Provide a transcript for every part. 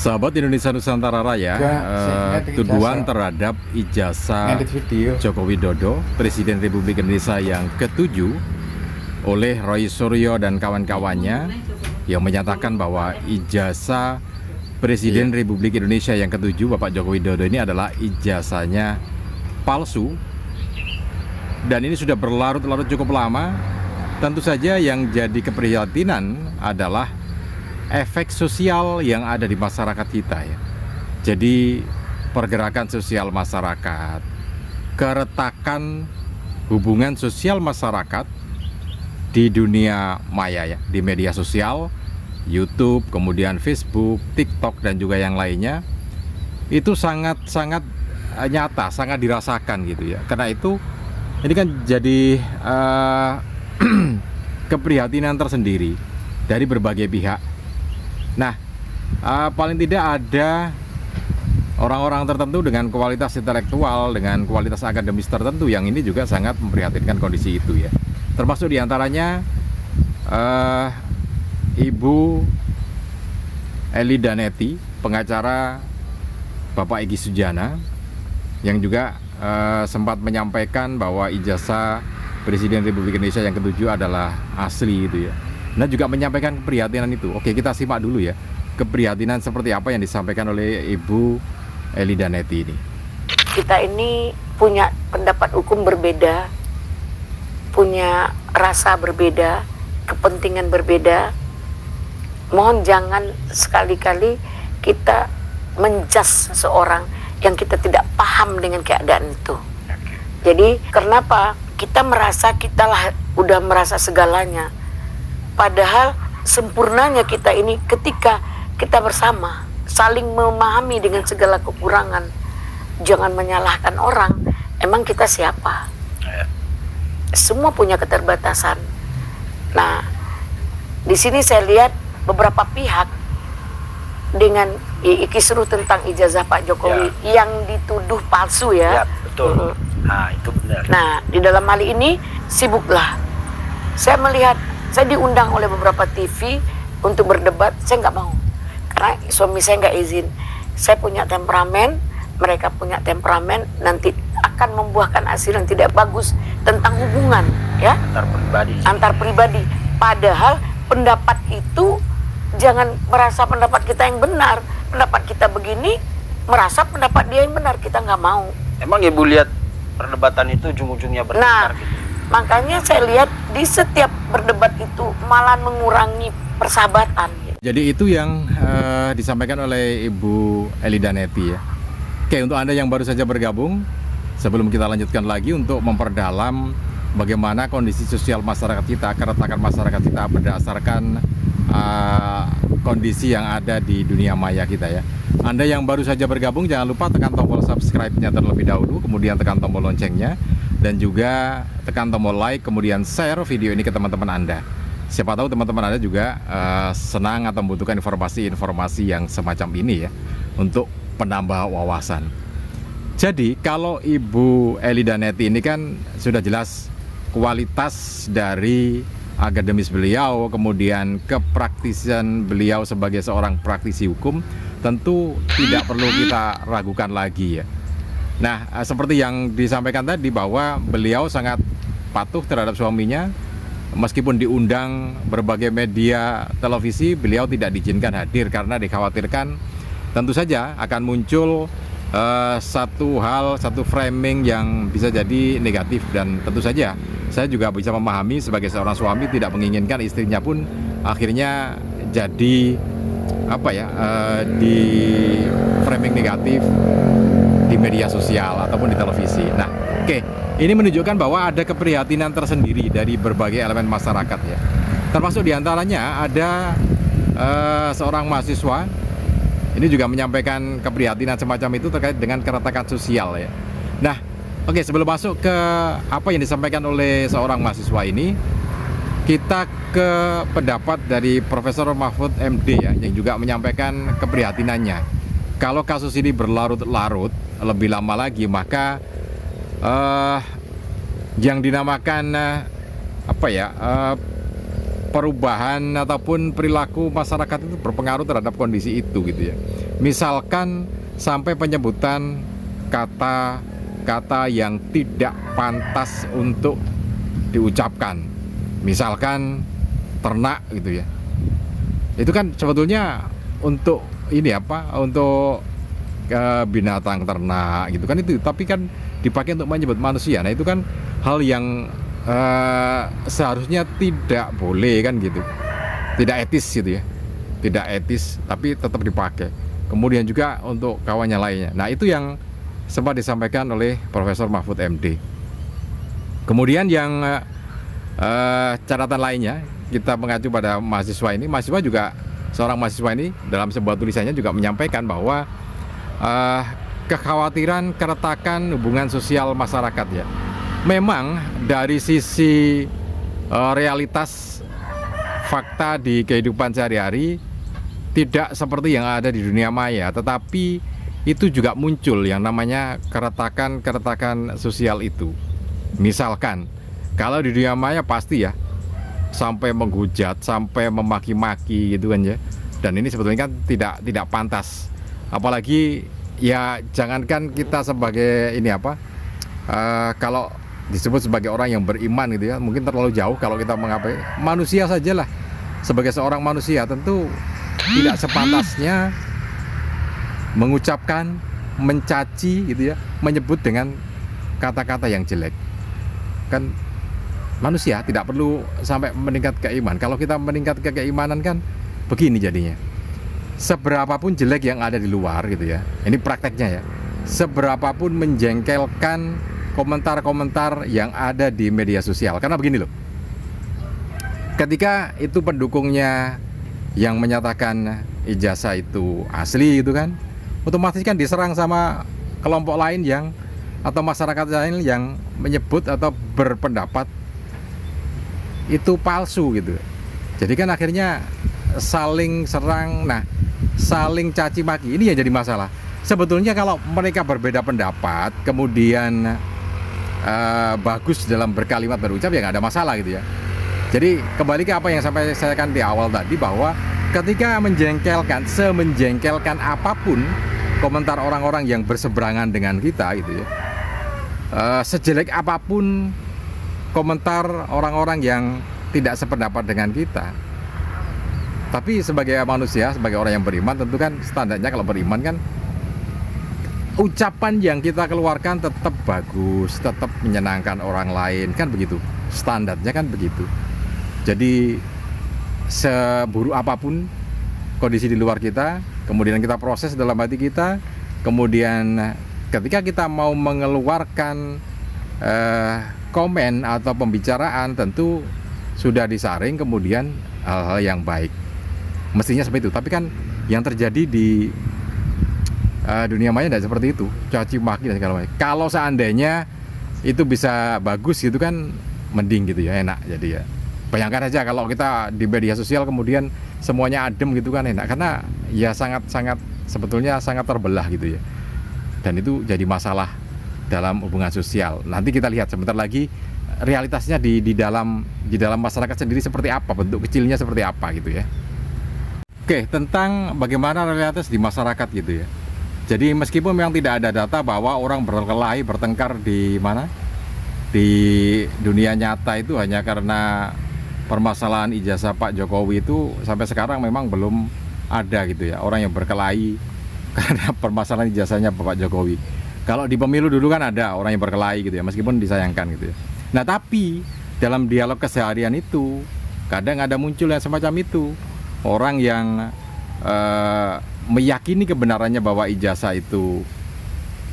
Sahabat Indonesia Nusantara Raya, tuduhan terhadap ijazah Joko Widodo, Presiden Republik Indonesia yang ke-7 oleh Roy Suryo dan kawan-kawannya yang menyatakan bahwa ijazah Presiden Republik Indonesia yang ke-7 Bapak Joko Widodo ini adalah ijazahnya palsu, dan ini sudah berlarut-larut cukup lama. Tentu saja yang jadi keprihatinan adalah efek sosial yang ada di masyarakat kita ya. Jadi pergerakan sosial masyarakat, keretakan hubungan sosial masyarakat di dunia maya ya, di media sosial, YouTube, kemudian Facebook, TikTok dan juga yang lainnya, itu sangat-sangat nyata, sangat dirasakan gitu ya. Karena itu ini kan jadi keprihatinan tersendiri dari berbagai pihak. Nah, paling tidak ada orang-orang tertentu dengan kualitas intelektual, dengan kualitas akademis tertentu yang ini juga sangat memprihatinkan kondisi itu ya. Termasuk diantaranya Ibu Eli Danetti, pengacara Bapak Egy Sujana, yang juga sempat menyampaikan bahwa ijazah Presiden Republik Indonesia yang ke-7 adalah asli itu ya. Nah, juga menyampaikan keprihatinan itu. Oke, kita simak dulu ya keprihatinan seperti apa yang disampaikan oleh Ibu Eli Danetti ini. Kita ini punya pendapat hukum berbeda, punya rasa berbeda, kepentingan berbeda. Mohon jangan sekali-kali kita menjas seseorang yang kita tidak paham dengan keadaan itu. Jadi kenapa kita merasa kita udah merasa segalanya, padahal sempurnanya kita ini ketika kita bersama, saling memahami dengan segala kekurangan. Jangan menyalahkan orang. Emang kita siapa? Semua punya keterbatasan. Nah, di sini saya lihat beberapa pihak dengan kisruh tentang ijazah Pak Jokowi yang dituduh palsu ya. Betul. Nah, itu benar. Nah, di dalam hal ini sibuklah. Saya melihat, saya diundang oleh beberapa TV untuk berdebat, saya nggak mau. Karena suami saya nggak izin. Saya punya temperamen, mereka punya temperamen, nanti akan membuahkan hasil yang tidak bagus tentang hubungan, ya. Antar pribadi. Padahal pendapat itu jangan merasa pendapat kita yang benar. Pendapat kita begini, merasa pendapat dia yang benar, kita nggak mau. Emang Ibu lihat perdebatan itu ujung-ujungnya bertengkar gitu? Makanya saya lihat di setiap berdebat itu malah mengurangi persahabatan. Jadi itu yang disampaikan oleh Ibu Eli Danetti ya. Oke, untuk Anda yang baru saja bergabung, sebelum kita lanjutkan lagi untuk memperdalam bagaimana kondisi sosial masyarakat kita, keretakan masyarakat kita berdasarkan kondisi yang ada di dunia maya kita ya. Anda yang baru saja bergabung, jangan lupa tekan tombol subscribe-nya terlebih dahulu, kemudian tekan tombol loncengnya, dan juga tekan tombol like, kemudian share video ini ke teman-teman Anda. Siapa tahu teman-teman Anda juga senang atau membutuhkan informasi-informasi yang semacam ini ya, untuk penambah wawasan. Jadi kalau Ibu Eli Danetti ini kan sudah jelas kualitas dari akademis beliau, kemudian kepraktisian beliau sebagai seorang praktisi hukum tentu tidak perlu kita ragukan lagi ya. Nah, seperti yang disampaikan tadi bahwa beliau sangat patuh terhadap suaminya. Meskipun diundang berbagai media televisi, beliau tidak diizinkan hadir karena dikhawatirkan tentu saja akan muncul satu framing yang bisa jadi negatif. Dan tentu saja saya juga bisa memahami sebagai seorang suami tidak menginginkan istrinya pun akhirnya jadi di framing negatif di media sosial ataupun di televisi. Nah, ini menunjukkan bahwa ada keprihatinan tersendiri dari berbagai elemen masyarakat ya. Termasuk diantaranya ada seorang mahasiswa ini juga menyampaikan keprihatinan semacam itu terkait dengan keretakan sosial ya. Nah, sebelum masuk ke apa yang disampaikan oleh seorang mahasiswa ini, kita ke pendapat dari Profesor Mahfud MD ya, yang juga menyampaikan keprihatinannya. Kalau kasus ini berlarut-larut lebih lama lagi, maka yang dinamakan perubahan ataupun perilaku masyarakat itu berpengaruh terhadap kondisi itu gitu ya. Misalkan sampai penyebutan kata-kata yang tidak pantas untuk diucapkan, misalkan ternak gitu ya. Itu kan sebetulnya untuk ini apa? Untuk binatang ternak gitu kan itu, tapi kan dipakai untuk menyebut manusia. Nah itu kan hal yang seharusnya tidak boleh kan gitu, tidak etis gitu ya, tidak etis, tapi tetap dipakai. Kemudian juga untuk kawannya lainnya. Nah itu yang sempat disampaikan oleh Profesor Mahfud MD. Kemudian yang catatan lainnya, kita mengacu pada mahasiswa ini. Mahasiswa juga, seorang mahasiswa ini dalam sebuah tulisannya juga menyampaikan bahwa kekhawatiran keretakan hubungan sosial masyarakat ya. Memang dari sisi realitas fakta di kehidupan sehari-hari tidak seperti yang ada di dunia maya, tetapi itu juga muncul yang namanya keretakan sosial itu. Misalkan kalau di dunia maya pasti ya sampai menghujat, sampai memaki-maki gitu kan ya. Dan ini sebetulnya kan tidak pantas. Apalagi ya jangankan kita sebagai ini apa, kalau disebut sebagai orang yang beriman gitu ya, mungkin terlalu jauh kalau kita mengapai manusia sajalah. Sebagai seorang manusia tentu tidak sepantasnya mengucapkan, mencaci gitu ya, menyebut dengan kata-kata yang jelek. Kan manusia tidak perlu sampai meningkat ke iman. Kalau kita meningkat ke keimanan kan begini jadinya. Seberapapun jelek yang ada di luar gitu ya, ini prakteknya ya, seberapapun menjengkelkan komentar-komentar yang ada di media sosial. Karena begini loh, ketika itu pendukungnya yang menyatakan ijazah itu asli gitu kan, otomatis kan diserang sama kelompok lain yang atau masyarakat lain yang menyebut atau berpendapat itu palsu gitu. Jadi kan akhirnya saling serang, nah saling caci maki, ini yang jadi masalah. Sebetulnya kalau mereka berbeda pendapat kemudian bagus dalam berkalimat berucap ya nggak ada masalah gitu ya. Jadi kembali ke apa yang sampai saya kan di awal tadi, bahwa ketika menjengkelkan, semenjengkelkan apapun komentar orang-orang yang berseberangan dengan kita gitu ya, sejelek apapun komentar orang-orang yang tidak sependapat dengan kita, tapi sebagai manusia, sebagai orang yang beriman, tentu kan standarnya kalau beriman kan ucapan yang kita keluarkan tetap bagus, tetap menyenangkan orang lain, kan begitu standarnya, kan begitu. Jadi seburuk apapun kondisi di luar kita, kemudian kita proses dalam hati kita, kemudian ketika kita mau mengeluarkan komen atau pembicaraan, tentu sudah disaring kemudian hal-hal yang baik, mestinya seperti itu. Tapi kan yang terjadi di dunia maya tidak seperti itu, caci maki dan segala macam. Kalau seandainya itu bisa bagus gitu kan mending gitu ya, enak. Jadi ya bayangkan aja kalau kita di media sosial kemudian semuanya adem gitu kan enak, karena ya sangat sebetulnya sangat terbelah gitu ya. Dan itu jadi masalah dalam hubungan sosial. Nanti kita lihat sebentar lagi realitasnya di dalam masyarakat sendiri seperti apa, bentuk kecilnya seperti apa gitu ya. Oke, tentang bagaimana realitas di masyarakat gitu ya. Jadi meskipun memang tidak ada data bahwa orang berkelahi, bertengkar di mana, di dunia nyata itu hanya karena permasalahan ijazah Pak Jokowi, itu sampai sekarang memang belum ada gitu ya, orang yang berkelahi karena permasalahan ijazahnya Bapak Jokowi. Kalau di pemilu dulu kan ada orang yang berkelahi gitu ya, meskipun disayangkan gitu ya. Nah tapi dalam dialog keseharian itu kadang ada muncul yang semacam itu, orang yang meyakini kebenarannya bahwa ijazah itu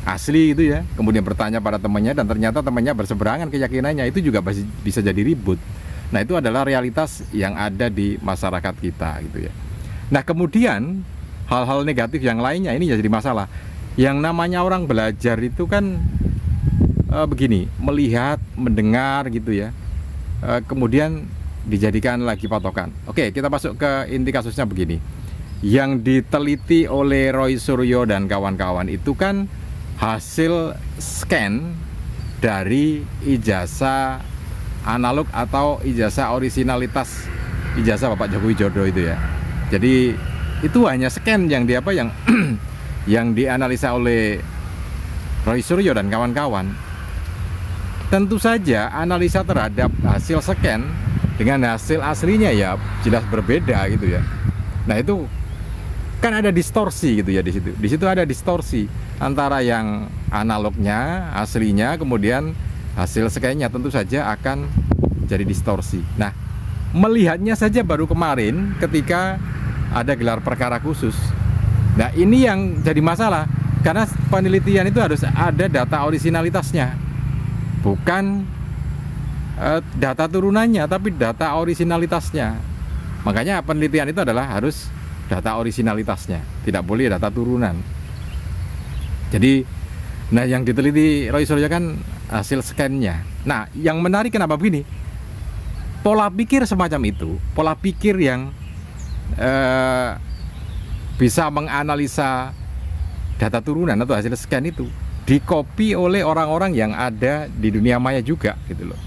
asli gitu ya, kemudian bertanya pada temannya dan ternyata temannya berseberangan keyakinannya, itu juga bisa jadi ribut. Nah itu adalah realitas yang ada di masyarakat kita gitu ya. Nah kemudian hal-hal negatif yang lainnya ini jadi masalah. Yang namanya orang belajar itu kan begini, melihat, mendengar gitu ya, kemudian dijadikan lagi patokan. Oke, kita masuk ke inti kasusnya begini. Yang diteliti oleh Roy Suryo dan kawan-kawan itu kan hasil scan dari ijazah analog atau ijazah orisinalitas ijazah Bapak Joko Widodo itu ya. Jadi itu hanya scan yang yang dianalisa oleh Roy Suryo dan kawan-kawan, tentu saja analisa terhadap hasil scan dengan hasil aslinya ya jelas berbeda gitu ya. Nah itu kan ada distorsi gitu ya di situ. Di situ ada distorsi antara yang analognya, aslinya, kemudian hasil scan-nya tentu saja akan jadi distorsi. Nah, melihatnya saja baru kemarin ketika ada gelar perkara khusus. Nah, ini yang jadi masalah karena penelitian itu harus ada data orisinalitasnya. Bukan data turunannya, tapi data orisinalitasnya. Makanya penelitian itu adalah harus data orisinalitasnya, tidak boleh data turunan. Jadi, nah yang diteliti Roy Suryo kan hasil scan-nya. Nah, yang menarik kenapa begini? Pola pikir semacam itu, pola pikir yang bisa menganalisa data turunan atau hasil scan itu di-copy oleh orang-orang yang ada di dunia maya juga gitu loh.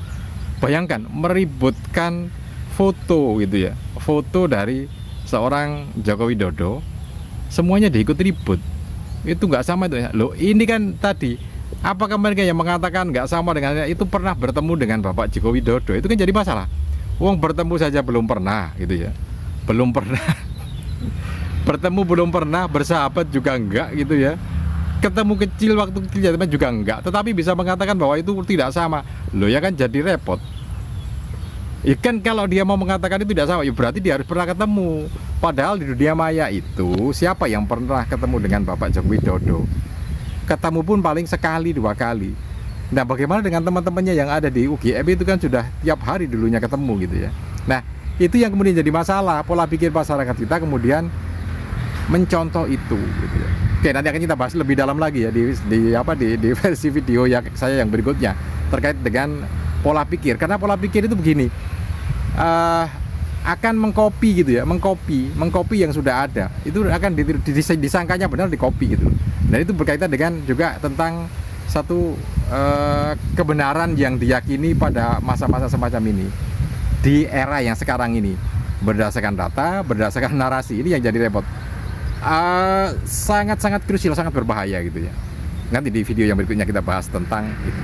Bayangkan meributkan foto gitu ya, foto dari seorang Joko Widodo, semuanya diikut ribut. Itu nggak sama itu ya. Loh, ini kan tadi apakah mereka yang mengatakan nggak sama dengan itu pernah bertemu dengan Bapak Joko Widodo? Itu kan jadi masalah. Wong bertemu saja belum pernah gitu ya. Belum pernah. Bertemu belum pernah, bersahabat juga enggak gitu ya. Ketemu kecil waktu kecil juga enggak, tetapi bisa mengatakan bahwa itu tidak sama. Loh ya kan jadi repot. Ya kan kalau dia mau mengatakan itu tidak sama, ya berarti dia harus pernah ketemu. Padahal di dunia maya itu siapa yang pernah ketemu dengan Bapak Joko Widodo? Ketemu pun paling sekali 2 kali. Nah, bagaimana dengan teman-temannya yang ada di UGM itu kan sudah tiap hari dulunya ketemu gitu ya. Nah, itu yang kemudian jadi masalah, pola pikir masyarakat kita kemudian mencontoh itu gitu ya. Oke, nanti akan kita bahas lebih dalam lagi ya di versi video saya yang berikutnya terkait dengan pola pikir. Karena pola pikir itu begini, akan mengcopy gitu ya, mengcopy yang sudah ada. Itu akan disangkanya benar dicopy gitu. Dan itu berkaitan dengan juga tentang satu kebenaran yang diyakini pada masa-masa semacam ini di era yang sekarang ini, berdasarkan data, berdasarkan narasi. Ini yang jadi repot. Sangat-sangat krusial, sangat berbahaya gitu ya. Nanti di video yang berikutnya kita bahas tentang itu.